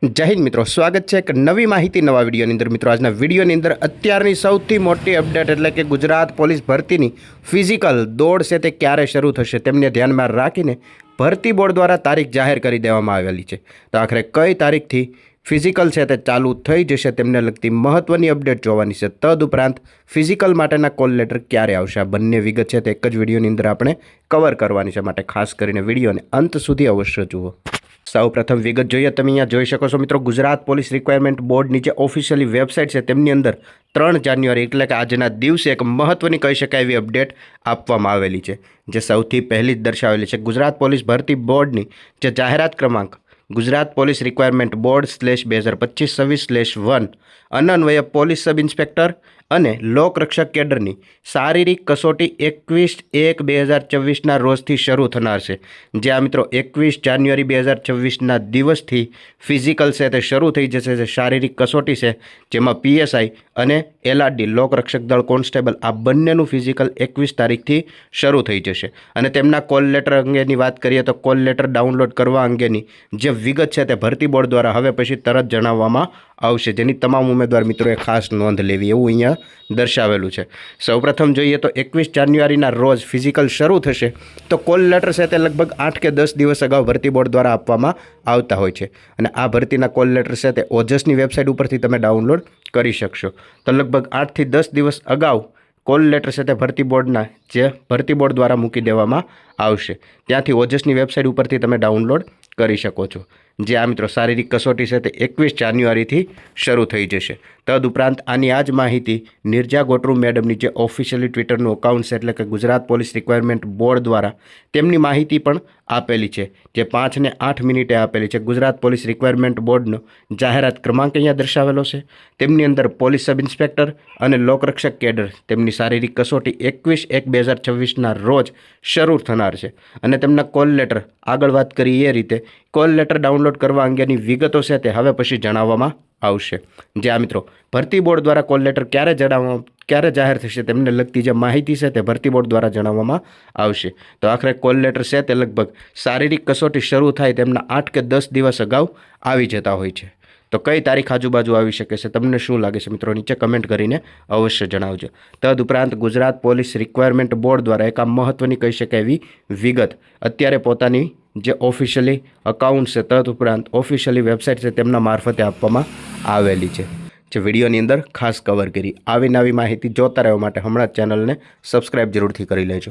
જય હિન્દ મિત્રો, સ્વાગત છે એક નવી માહિતી નવા વિડીયોની અંદર। મિત્રો આજના વિડીયોની અંદર અત્યારની સૌથી મોટી અપડેટ એટલે કે ગુજરાત પોલીસ ભરતીની ફિઝિકલ દોડ છે તે ક્યારે શરૂ થશે તેમને ધ્યાનમાં રાખીને ભરતી બોર્ડ દ્વારા તારીખ જાહેર કરી દેવામાં આવેલી છે। તો આખરે કઈ તારીખથી ફિઝિકલ છે તે ચાલુ થઈ જશે તેમને લગતી મહત્વની અપડેટ જોવાની છે। તદુપરાંત ફિઝિકલ માટેના કોલ લેટર ક્યારે આવશે આ બંને વિગત છે તે એક જ વિડીયોની અંદર આપણે કવર કરવાની છે, માટે ખાસ કરીને વિડીયોને અંત સુધી અવશ્ય જુઓ। સૌ પ્રથમ વિગત જોઈએ, તમે અહીંયા જોઈ શકો છો મિત્રો, ગુજરાત પોલીસ રિક્વાયરમેન્ટ બોર્ડની જે ઓફિશિયલી વેબસાઇટ છે તેમની અંદર 3 જાન્યુઆરી એટલે કે આજના દિવસે એક મહત્વની કહી શકાય એવી અપડેટ આપવામાં આવેલી છે, જે સૌથી પહેલી જ દર્શાવેલી છે। ગુજરાત પોલીસ ભરતી બોર્ડની જે જાહેરાત ક્રમાંક ગુજરાત પોલીસ રિક્વાયરમેન્ટ બોર્ડ /2025/26/1 અનન્વય પોલીસ સબ ઇન્સ્પેક્ટર અને લોકરક્ષક કેડરની શારીરિક કસોટી 21/1/2024ના રોજથી શરૂ થનાર છે। જ્યાં મિત્રો 21 જાન્યુઆરી 2024ના દિવસથી ફિઝિકલ છે તે શરૂ થઈ જશે। જે શારીરિક કસોટી છે જેમાં પીએસઆઈ અને એલઆરડી લોકરક્ષક દળ કોન્સ્ટેબલ આ બંનેનું ફિઝિકલ 21 તારીખથી શરૂ થઈ જશે। અને તેમના કોલ લેટર અંગેની વાત કરીએ તો કોલ લેટર ડાઉનલોડ કરવા અંગેની જે વિગત છે તે ભરતી બોર્ડ દ્વારા હવે પછી તરત જણાવવામાં આવશે, જેની તમામ ઉમેદવાર મિત્રોએ ખાસ નોંધ લેવી એવું અહીંયા દર્શાવેલું છે। સૌપ્રથમ જોઈએ તો 21 જાન્યુઆરીના રોજ ફિઝિકલ શરૂ થશે તો કોલ લેટર છે તે લગભગ 8 કે 10 દિવસ અગાઉ ભરતી બોર્ડ દ્વારા આપવામાં આવતા હોય છે, અને આ ભરતીના કોલ લેટર છે તે ઓજસની વેબસાઇટ ઉપરથી તમે ડાઉનલોડ કરી શકશો। તો લગભગ 8 થી 10 દિવસ અગાઉ કોલ લેટર છે તે ભરતી બોર્ડ દ્વારા મૂકી દેવામાં આવશે, ત્યાંથી ઓજસની વેબસાઇટ ઉપરથી તમે ડાઉનલોડ કરી શકો છો। જે આ મિત્રો શારીરિક કસોટી છે તે 21 જાન્યુઆરીથી શરૂ થઈ જશે। તદુપરાંત આની આ જ માહિતી નિર્જા ગોટરુ મેડમની જે ઓફિશિયલી ટ્વિટરનું એકાઉન્ટ છે એટલે કે ગુજરાત પોલીસ રિક્વાયરમેન્ટ બોર્ડ દ્વારા તેમની માહિતી પણ આપેલી છે, જે 5 ને 8 મિનિટે આપેલી છે। ગુજરાત પોલીસ રિક્વાયરમેન્ટ બોર્ડનો જાહેરાત ક્રમાંક અહીંયા દર્શાવેલો છે, તેમની અંદર પોલીસ સબ ઇન્સ્પેક્ટર અને લોકરક્ષક કેડર તેમની શારીરિક કસોટી 21/1/2024ના રોજ શરૂ થનાર છે, અને તેમના કોલ લેટર આગળ વાત કરી એ રીતે કોલ લેટર ડાઉનલોડ કરવા અંગેની વિગતો છે તે હવે પછી જણાવવામાં આવશે। જે આ મિત્રો ભરતી બોર્ડ દ્વારા કોલ લેટર ક્યારે જાહેર થશે તેમને લગતી જે માહિતી છે તે ભરતી બોર્ડ દ્વારા જણાવવામાં આવશે। તો આખરે કોલ લેટર છે તે લગભગ શારીરિક કસોટી શરૂ થાય તેમના 8 કે 10 દિવસ અગાઉ આવી જતા હોય છે। તો કઈ તારીખ આજુબાજુ આવી શકે છે, તમને શું લાગે છે મિત્રો, નીચે કમેન્ટ કરીને અવશ્ય જણાવજો। તદુપરાંત ગુજરાત પોલીસ રિક્વાયરમેન્ટ બોર્ડ દ્વારા એક આ મહત્વની કહી શકાય એવી વિગત અત્યારે પોતાની જે ઓફિશિયલી અકાઉન્ટ છે તદુપરાંત ઓફિશિયલી વેબસાઇટ છે તેમના મારફતે આપવામાં આવેલી છે, જે વિડીયોની અંદર ખાસ કવર કરી। આવી નવી માહિતી જોતા રહેવા માટે હમણાં જ ચેનલને સબસ્ક્રાઈબ જરૂરથી કરી લેજો।